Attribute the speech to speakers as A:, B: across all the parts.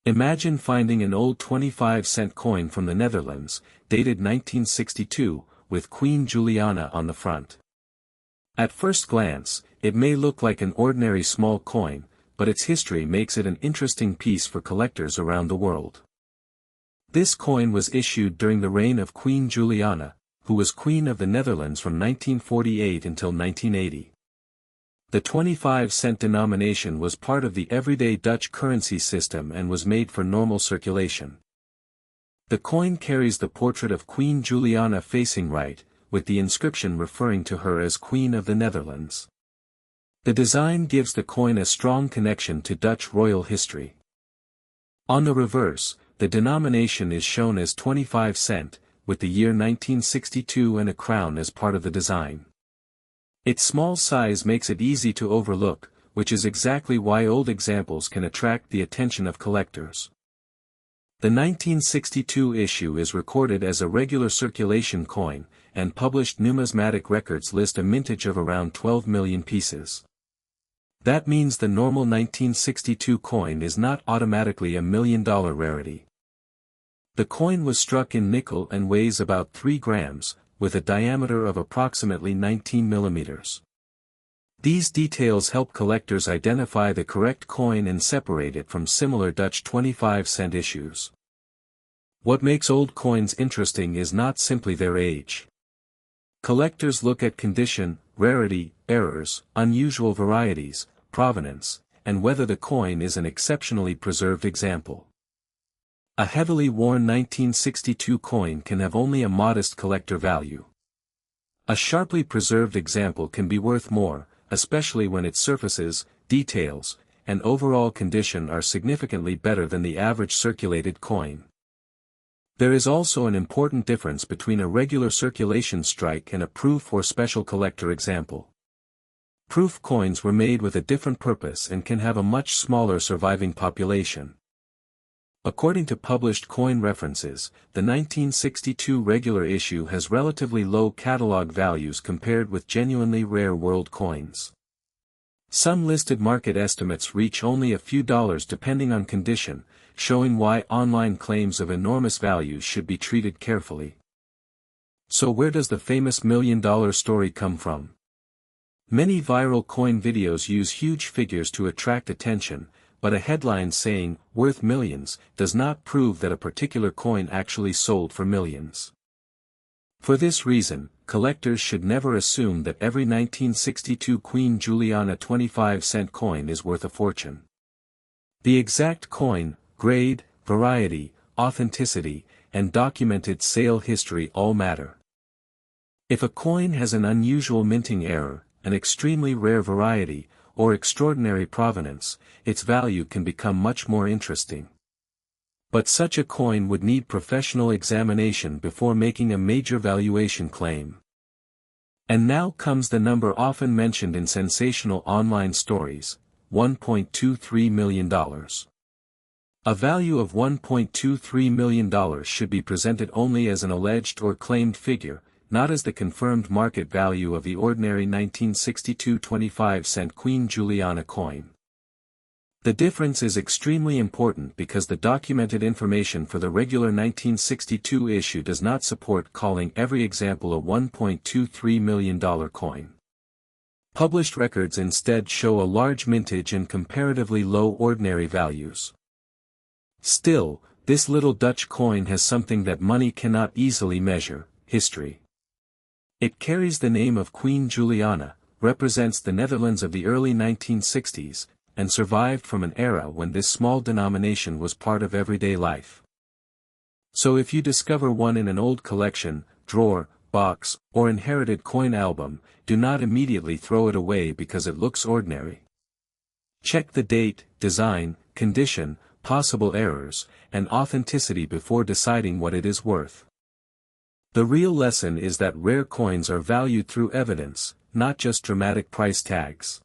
A: Imagine finding an old 25-cent coin from the Netherlands, dated 1962, with Queen Juliana on the front. At first glance, it may look like an ordinary small coin, but its history makes it an interesting piece for collectors around the world. This coin was issued during the reign of Queen Juliana, who was Queen of the Netherlands from 1948 until 1980. The 25-cent denomination was part of the everyday Dutch currency system and was made for normal circulation. The coin carries the portrait of Queen Juliana facing right, with the inscription referring to her as Queen of the Netherlands. The design gives the coin a strong connection to Dutch royal history. On the reverse, the denomination is shown as 25 cent, with the year 1962 and a crown as part of the design. Its small size makes it easy to overlook, which is exactly why old examples can attract the attention of collectors. The 1962 issue is recorded as a regular circulation coin, and published numismatic records list a mintage of around 12 million pieces. That means the normal 1962 coin is not automatically a $1 million rarity. The coin was struck in nickel and weighs about 3 grams, with a diameter of approximately 19 millimeters. These details help collectors identify the correct coin and separate it from similar Dutch 25-cent issues. What makes old coins interesting is not simply their age. Collectors look at condition, rarity, errors, unusual varieties, provenance, and whether the coin is an exceptionally preserved example. A heavily worn 1962 coin can have only a modest collector value. A sharply preserved example can be worth more, especially when its surfaces, details, and overall condition are significantly better than the average circulated coin. There is also an important difference between a regular circulation strike and a proof or special collector example. Proof coins were made with a different purpose and can have a much smaller surviving population. According to published coin references, the 1962 regular issue has relatively low catalog values compared with genuinely rare world coins. Some listed market estimates reach only a few dollars depending on condition, showing why online claims of enormous value should be treated carefully. So where does the famous $1 million story come from? Many viral coin videos use huge figures to attract attention, but a headline saying, "worth millions," does not prove that a particular coin actually sold for millions. For this reason, collectors should never assume that every 1962 Queen Juliana 25-cent coin is worth a fortune. The exact coin, grade, variety, authenticity, and documented sale history all matter. If a coin has an unusual minting error, an extremely rare variety, or extraordinary provenance, its value can become much more interesting. But such a coin would need professional examination before making a major valuation claim. And now comes the number often mentioned in sensational online stories, $1.23 million. A value of $1.23 million should be presented only as an alleged or claimed figure, not as the confirmed market value of the ordinary 1962 25-cent Queen Juliana coin. The difference is extremely important because the documented information for the regular 1962 issue does not support calling every example a $1.23 million coin. Published records instead show a large mintage and comparatively low ordinary values. Still, this little Dutch coin has something that money cannot easily measure: history. It carries the name of Queen Juliana, represents the Netherlands of the early 1960s, and survived from an era when this small denomination was part of everyday life. So if you discover one in an old collection, drawer, box, or inherited coin album, do not immediately throw it away because it looks ordinary. Check the date, design, condition, possible errors, and authenticity before deciding what it is worth. The real lesson is that rare coins are valued through evidence, not just dramatic price tags.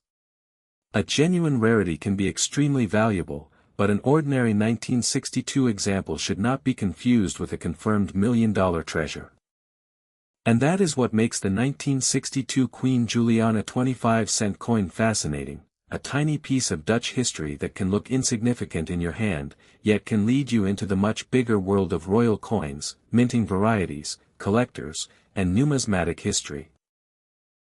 A: A genuine rarity can be extremely valuable, but an ordinary 1962 example should not be confused with a confirmed $1 million treasure. And that is what makes the 1962 Queen Juliana 25-cent coin fascinating, a tiny piece of Dutch history that can look insignificant in your hand, yet can lead you into the much bigger world of royal coins, minting varieties, collectors, and numismatic history.